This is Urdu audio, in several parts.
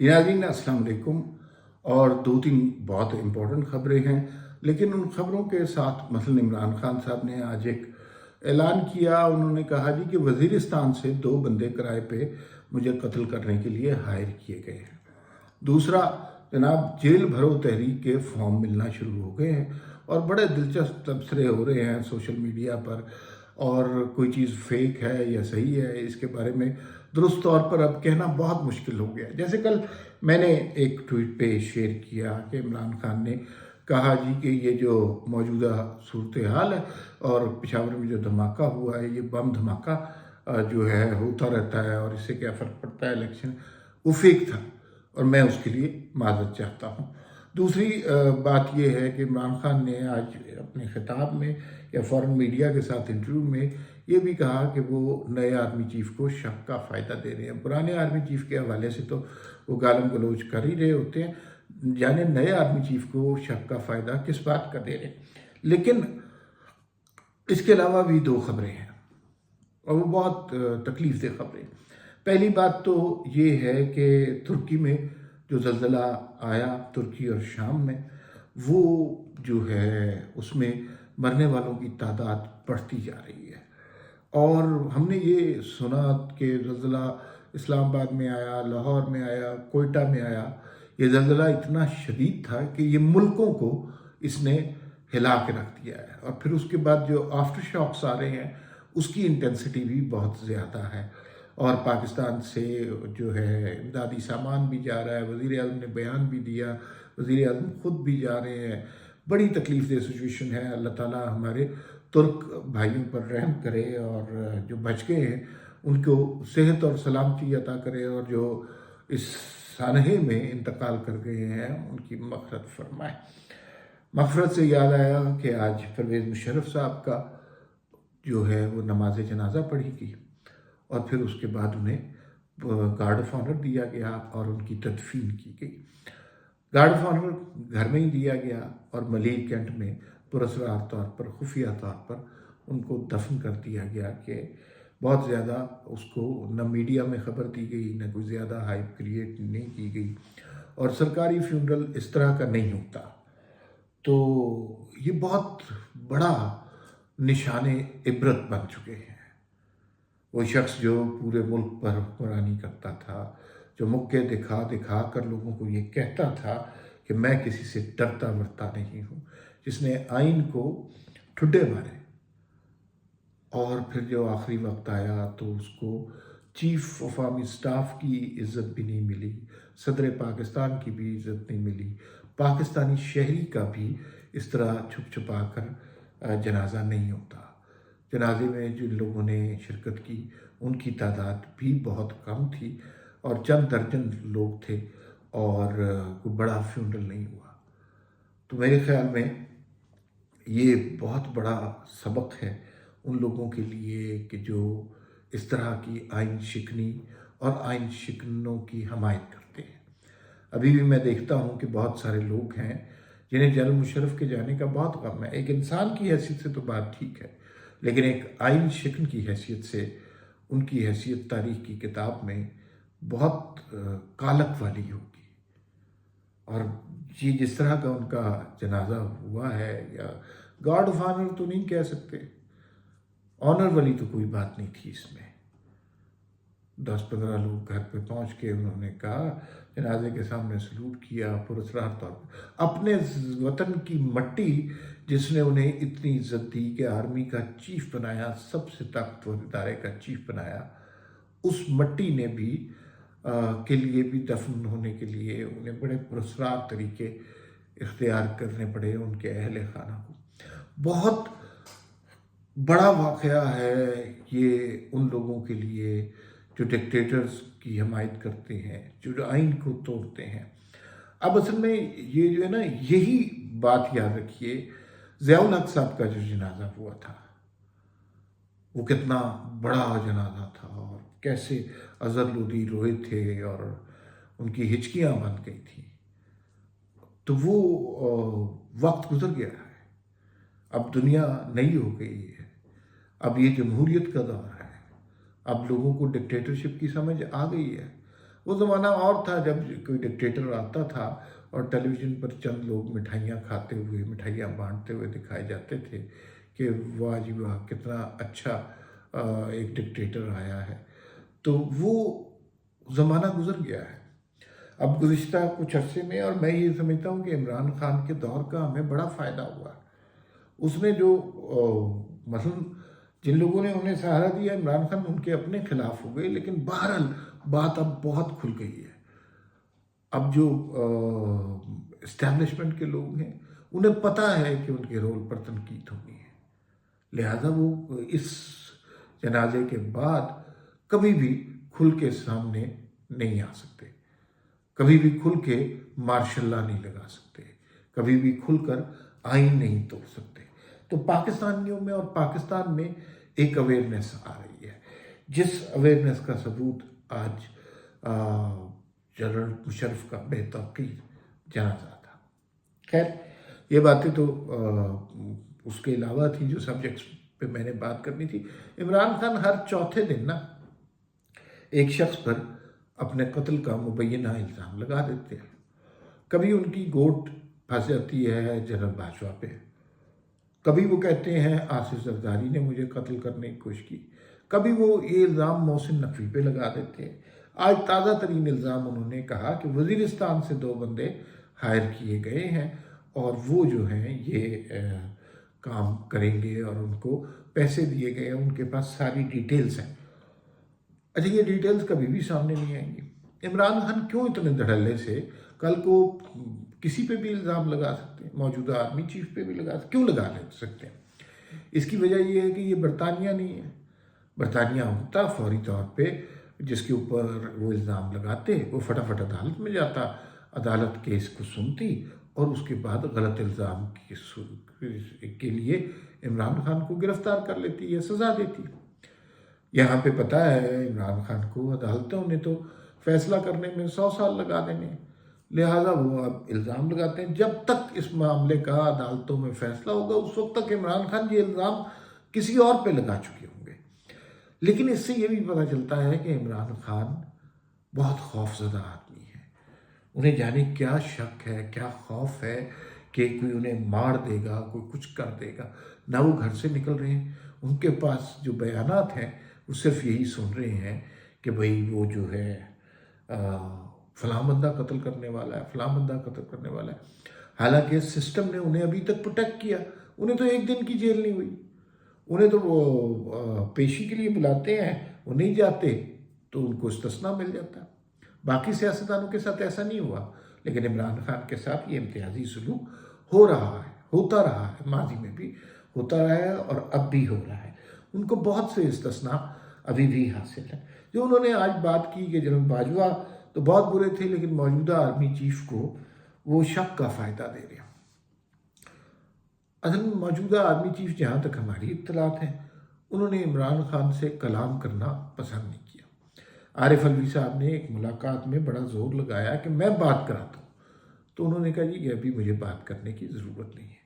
ناظرین السلام علیکم۔ اور دو تین بہت امپورٹنٹ خبریں ہیں، لیکن ان خبروں کے ساتھ مثلا عمران خان صاحب نے آج ایک اعلان کیا۔ انہوں نے کہا جی کہ وزیرستان سے 2 بندے کرائے پہ مجھے قتل کرنے کے لیے ہائر کیے گئے ہیں۔ دوسرا، جناب جیل بھرو تحریک کے فارم ملنا شروع ہو گئے ہیں اور بڑے دلچسپ تبصرے ہو رہے ہیں سوشل میڈیا پر، اور کوئی چیز فیک ہے یا صحیح ہے اس کے بارے میں درست طور پر اب کہنا بہت مشکل ہو گیا ہے۔ جیسے کل میں نے ایک ٹویٹ پہ شیئر کیا کہ عمران خان نے کہا جی کہ یہ جو موجودہ صورتحال ہے اور پشاور میں جو دھماکہ ہوا ہے، یہ بم دھماکہ جو ہے ہوتا رہتا ہے اور اس سے کیا فرق پڑتا ہے الیکشن، وہ فیک تھا اور میں اس کے لیے معذرت چاہتا ہوں۔ دوسری بات یہ ہے کہ عمران خان نے آج اپنے خطاب میں یا فورن میڈیا کے ساتھ انٹرویو میں یہ بھی کہا کہ وہ نئے آرمی چیف کو شک کا فائدہ دے رہے ہیں۔ پرانے آرمی چیف کے حوالے سے تو وہ گالم گلوچ کر ہی رہے ہوتے ہیں، یعنی نئے آرمی چیف کو شک کا فائدہ کس بات کا دے رہے ہیں۔ لیکن اس کے علاوہ بھی 2 خبریں ہیں اور وہ بہت تکلیف دہ خبریں۔ پہلی بات تو یہ ہے کہ ترکی میں جو زلزلہ آیا، ترکی اور شام میں، وہ جو ہے اس میں مرنے والوں کی تعداد بڑھتی جا رہی ہے۔ اور ہم نے یہ سنا کہ زلزلہ اسلام آباد میں آیا، لاہور میں آیا، کوئٹہ میں آیا۔ یہ زلزلہ اتنا شدید تھا کہ یہ ملکوں کو اس نے ہلا کے رکھ دیا ہے، اور پھر اس کے بعد جو آفٹر شاکس آ رہے ہیں اس کی انٹینسٹی بھی بہت زیادہ ہے، اور پاکستان سے جو ہے امدادی سامان بھی جا رہا ہے۔ وزیر اعظم نے بیان بھی دیا، وزیر اعظم خود بھی جا رہے ہیں۔ بڑی تکلیف دہ سچویشن ہے۔ اللہ تعالیٰ ہمارے ترک بھائیوں پر رحم کرے، اور جو بچ گئے ہیں ان کو صحت اور سلامتی عطا کرے، اور جو اس سانحے میں انتقال کر گئے ہیں ان کی مغفرت فرمائے۔ مغفرت سے یاد آیا کہ آج پرویز مشرف صاحب کا جو ہے وہ نماز جنازہ پڑھی گئی، اور پھر اس کے بعد انہیں گارڈ آف آنر دیا گیا اور ان کی تدفین کی گئی۔ گارڈ آف آنر گھر میں ہی دیا گیا، اور ملیر کینٹ میں پراسرار طور پر، خفیہ طور پر ان کو دفن کر دیا گیا کہ بہت زیادہ اس کو نہ میڈیا میں خبر دی گئی، نہ کوئی زیادہ ہائپ کریٹ نہیں کی گئی، اور سرکاری فیونرل اس طرح کا نہیں ہوتا۔ تو یہ بہت بڑا نشان عبرت بن چکے ہیں۔ وہ شخص جو پورے ملک پر حکمرانی کرتا تھا، جو مکے دکھا دکھا کر لوگوں کو یہ کہتا تھا کہ میں کسی سے ڈرتا ورتا نہیں ہوں، جس نے آئین کو ٹھڈے مارے، اور پھر جو آخری وقت آیا تو اس کو چیف آف آرمی سٹاف کی عزت بھی نہیں ملی، صدر پاکستان کی بھی عزت نہیں ملی، پاکستانی شہری کا بھی اس طرح چھپ چھپا کر جنازہ نہیں ہوتا۔ جنازے میں جن لوگوں نے شرکت کی ان کی تعداد بھی بہت کم تھی، اور چند درجن لوگ تھے، اور کوئی بڑا فیونرل نہیں ہوا۔ تو میرے خیال میں یہ بہت بڑا سبق ہے ان لوگوں کے لیے کہ جو اس طرح کی آئین شکنی اور آئین شکنوں کی حمایت کرتے ہیں۔ ابھی بھی میں دیکھتا ہوں کہ بہت سارے لوگ ہیں جنہیں جنرل مشرف کے جانے کا بہت غم ہے۔ ایک انسان کی حیثیت سے تو بات ٹھیک ہے، لیکن ایک آئین شکن کی حیثیت سے ان کی حیثیت تاریخ کی کتاب میں بہت کالک والی ہوگی۔ اور یہ جس طرح کا ان کا جنازہ ہوا ہے، یا گارڈ آف آنر تو نہیں کہہ سکتے، آنر والی تو کوئی بات نہیں تھی اس میں۔ 10-15 لوگ گھر پہ پہنچ کے انہوں نے کہا، جنازے کے سامنے سلوٹ کیا پراسرار طور پر۔ اپنے وطن کی مٹی جس نے انہیں اتنی عزت دی کہ آرمی کا چیف بنایا، سب سے طاقتور ادارے کا چیف بنایا، اس مٹی نے بھی کے لیے بھی دفن ہونے کے لیے انہیں بڑے پراسرار طریقے اختیار کرنے پڑے ان کے اہل خانہ کو۔ بہت بڑا واقعہ ہے یہ ان لوگوں کے لیے جو ڈکٹیٹرز کی حمایت کرتے ہیں، جو آئین کو توڑتے ہیں۔ اب اصل میں یہ جو ہے نا، یہی بات یاد رکھیے، ضیاء الحق صاحب کا جو جنازہ ہوا تھا وہ کتنا بڑا جنازہ تھا، اور کیسے اظہر لودھی روئے تھے اور ان کی ہچکیاں بن گئی تھیں۔ تو وہ وقت گزر گیا ہے، اب دنیا نئی ہو گئی ہے، اب یہ جمہوریت کا دور ہے، اب لوگوں کو ڈکٹیٹرشپ کی سمجھ آ گئی ہے، وہ زمانہ اور تھا جب کوئی ڈکٹیٹر آتا تھا اور ٹیلی ویژن پر چند لوگ مٹھائیاں کھاتے ہوئے، مٹھائیاں بانٹتے ہوئے دکھائے جاتے تھے کہ واہ جی واہ کتنا اچھا ایک ڈکٹیٹر آیا ہے۔ تو وہ زمانہ گزر گیا ہے۔ اب گزشتہ کچھ عرصے میں، اور میں یہ سمجھتا ہوں کہ عمران خان کے دور کا ہمیں بڑا فائدہ ہوا ہے۔ اس نے جو مثلا جن لوگوں نے انہیں سہارا دیا، عمران خان ان کے اپنے خلاف ہو گئے، لیکن بہرحال بات اب بہت کھل گئی ہے۔ اب جو اسٹیبلشمنٹ کے لوگ ہیں انہیں پتہ ہے کہ ان کے رول پر تنقید ہونی ہے، لہذا وہ اس جنازے کے بعد کبھی بھی کھل کے سامنے نہیں آ سکتے، کبھی بھی کھل کے مارشل لا نہیں لگا سکتے، کبھی بھی کھل کر آئین نہیں توڑ سکتے۔ تو پاکستانیوں میں اور پاکستان میں ایک اویئرنیس آ رہی ہے، جس اویئرنیس کا ثبوت آج جنرل مشرف کا بے توقیر جنازہ تھا۔ خیر یہ باتیں تو اس کے علاوہ تھی جو سبجیکٹس پہ میں نے بات کرنی تھی۔ عمران خان ہر چوتھے دن ایک شخص پر اپنے قتل کا مبینہ الزام لگا دیتے ہیں۔ کبھی ان کی گوٹ پھنس جاتی ہے جنرل باجوہ پہ، کبھی وہ کہتے ہیں آصف زرداری نے مجھے قتل کرنے کی کوشش کی، کبھی وہ یہ الزام محسن نقوی پہ لگا دیتے ہیں۔ آج تازہ ترین الزام انہوں نے کہا کہ وزیرستان سے 2 بندے ہائر کیے گئے ہیں اور وہ جو ہیں یہ کام کریں گے اور ان کو پیسے دیے گئے ہیں، ان کے پاس ساری ڈیٹیلز ہیں۔ اچھا یہ ڈیٹیلز کبھی بھی سامنے نہیں آئیں گی۔ عمران خان کیوں اتنے دھڑلے سے کل کو کسی پہ بھی الزام لگا سکتے ہیں، موجودہ آرمی چیف پہ بھی لگا سکتے، کیوں لگا سکتے ہیں؟ اس کی وجہ یہ ہے کہ یہ برطانیہ نہیں ہے۔ برطانیہ ہوتا فوری طور پہ جس کے اوپر وہ الزام لگاتے وہ فٹافٹ عدالت میں جاتا، عدالت کیس کو سنتی اور اس کے بعد غلط الزام کے لیے عمران خان کو گرفتار کر لیتی یا سزا دیتی۔ یہاں پہ پتہ ہے عمران خان کو عدالتوں نے تو فیصلہ کرنے میں 100 سال لگا دینے، لہٰذا وہ اب الزام لگاتے ہیں۔ جب تک اس معاملے کا عدالتوں میں فیصلہ ہوگا اس وقت تک عمران خان یہ الزام کسی اور پہ لگا چکے ہوں گے۔ لیکن اس سے یہ بھی پتہ چلتا ہے کہ عمران خان بہت خوف زدہ آدمی ہے، انہیں جانے کیا شک ہے، کیا خوف ہے کہ کوئی انہیں مار دے گا، کوئی کچھ کر دے گا۔ نہ وہ گھر سے نکل رہے ہیں، ان کے پاس جو بیانات ہیں وہ صرف یہی سن رہے ہیں کہ بھئی وہ جو ہے فلاں بندہ قتل کرنے والا ہے، فلاں بندہ قتل کرنے والا ہے۔ حالانکہ سسٹم نے انہیں ابھی تک پروٹیکٹ کیا، انہیں تو 1 دن کی جیل نہیں ہوئی، انہیں تو وہ پیشی کے لیے بلاتے ہیں، وہ نہیں جاتے تو ان کو استثناء مل جاتا ہے۔ باقی سیاستدانوں کے ساتھ ایسا نہیں ہوا، لیکن عمران خان کے ساتھ یہ امتیازی سلوک ہو رہا ہے، ہوتا رہا ہے، ماضی میں بھی ہوتا رہا ہے اور اب بھی ہو رہا ہے۔ ان کو بہت سے استثناء ابھی بھی حاصل ہیں۔ جو انہوں نے آج بات کی کہ جنرل باجوہ تو بہت برے تھے لیکن موجودہ آرمی چیف کو وہ شک کا فائدہ دے رہے ہیں۔ اصل میں موجودہ آرمی چیف جہاں تک ہماری اطلاعات ہیں انہوں نے عمران خان سے کلام کرنا پسند نہیں کیا۔ عارف علوی صاحب نے ایک ملاقات میں بڑا زور لگایا کہ میں بات کراتا ہوں، تو انہوں نے کہا جی کہ ابھی مجھے بات کرنے کی ضرورت نہیں ہے۔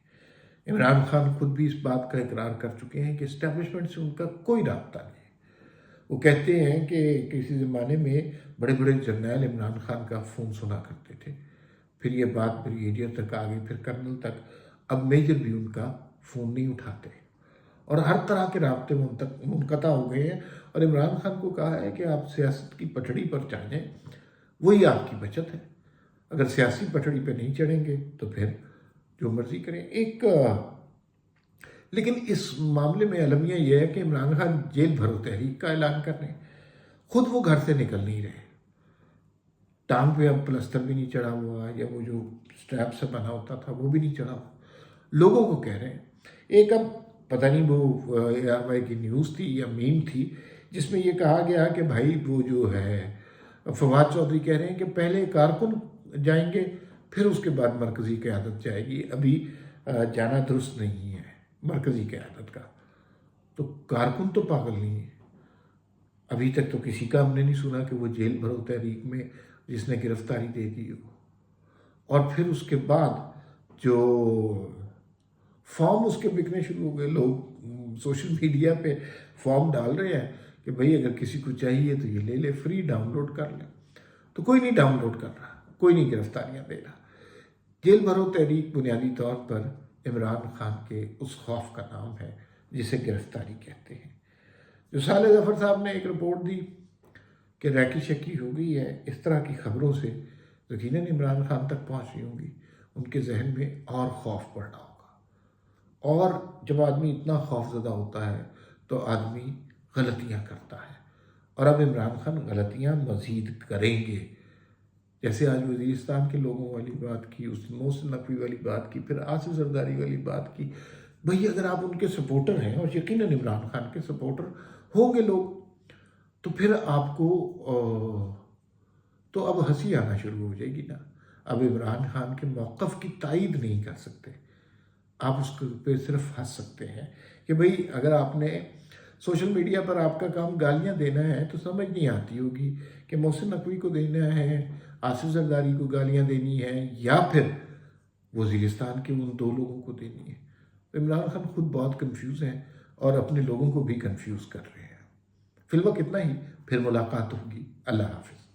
عمران خان خود بھی اس بات کا اقرار کر چکے ہیں کہ اسٹیبلشمنٹ سے ان کا کوئی رابطہ نہیں ہے۔ وہ کہتے ہیں کہ کسی زمانے میں بڑے بڑے جرنیل عمران خان کا فون سنا کرتے تھے، پھر یہ بات بریگیڈیئر تک آ گئی، پھر کرنل تک، اب میجر بھی ان کا فون نہیں اٹھاتے اور ہر طرح کے رابطے منقطع ہو گئے ہیں۔ اور عمران خان کو کہا ہے کہ آپ سیاست کی پٹڑی پر چڑھ جائیں، وہی آپ کی بچت ہے، اگر سیاسی پٹڑی پہ نہیں چڑھیں گے تو پھر جو مرضی کریں۔ لیکن اس معاملے میں المیہ یہ ہے کہ عمران خان جیل بھرو تحریک کا اعلان کر رہے ہیں، خود وہ گھر سے نکل نہیں رہے، ٹانگ پہ اب پلستر بھی نہیں چڑھا ہوا یا وہ جو سٹریپ سے بنا ہوتا تھا وہ بھی نہیں چڑھا ہوا، لوگوں کو کہہ رہے ہیں۔ ایک اب پتہ نہیں وہ ARY کی نیوز تھی یا میم تھی جس میں یہ کہا گیا کہ بھائی وہ جو ہے فواد چودھری کہہ رہے ہیں کہ پہلے کارکن جائیں گے پھر اس کے بعد مرکزی قیادت جائے گی، ابھی جانا درست نہیں ہے مرکزی قیادت کا۔ تو کارکن تو پاگل نہیں ہے، ابھی تک تو کسی کا ہم نے نہیں سنا کہ وہ جیل بھرو تحریک میں جس نے گرفتاری دے دی ہو۔ اور پھر اس کے بعد جو فارم اس کے بکنے شروع ہو گئے، لوگ سوشل میڈیا پہ فارم ڈال رہے ہیں کہ بھئی اگر کسی کو چاہیے تو یہ لے لے، فری ڈاؤن لوڈ کر لیں۔ تو کوئی نہیں ڈاؤن لوڈ کر رہا، کوئی نہیں گرفتاریاں دے رہا۔ جیل بھرو تحریک بنیادی طور پر عمران خان کے اس خوف کا نام ہے جسے گرفتاری کہتے ہیں۔ جو صالح ظفر صاحب نے ایک رپورٹ دی کہ ریکی شکی ہو گئی ہے، اس طرح کی خبروں سے یقیناً عمران خان تک پہنچ رہی ہوں گی، ان کے ذہن میں اور خوف بڑھنا ہوگا۔ اور جب آدمی اتنا خوف زدہ ہوتا ہے تو آدمی غلطیاں کرتا ہے، اور اب عمران خان غلطیاں مزید کریں گے۔ جیسے آج وزیرستان کے لوگوں والی بات کی، اس محسن نقوی والی بات کی، پھر آصف زرداری والی بات کی۔ بھئی اگر آپ ان کے سپورٹر ہیں، اور یقیناً عمران خان کے سپورٹر ہوں گے لوگ، تو پھر آپ کو تو اب ہنسی آنا شروع ہو جائے گی نا۔ اب عمران خان کے موقف کی تائید نہیں کر سکتے، آپ اس پہ صرف ہنس سکتے ہیں کہ بھئی اگر آپ نے سوشل میڈیا پر آپ کا کام گالیاں دینا ہے تو سمجھ نہیں آتی ہوگی کہ محسن نقوی کو دینا ہے، آصف زرداری کو گالیاں دینی ہے، یا پھر وزیرستان کے ان دو لوگوں کو دینی ہے۔ عمران خان خود بہت کنفیوز ہیں اور اپنے لوگوں کو بھی کنفیوز کر رہے ہیں۔ فی الوقت اتنا ہی، پھر ملاقات ہوگی۔ اللہ حافظ۔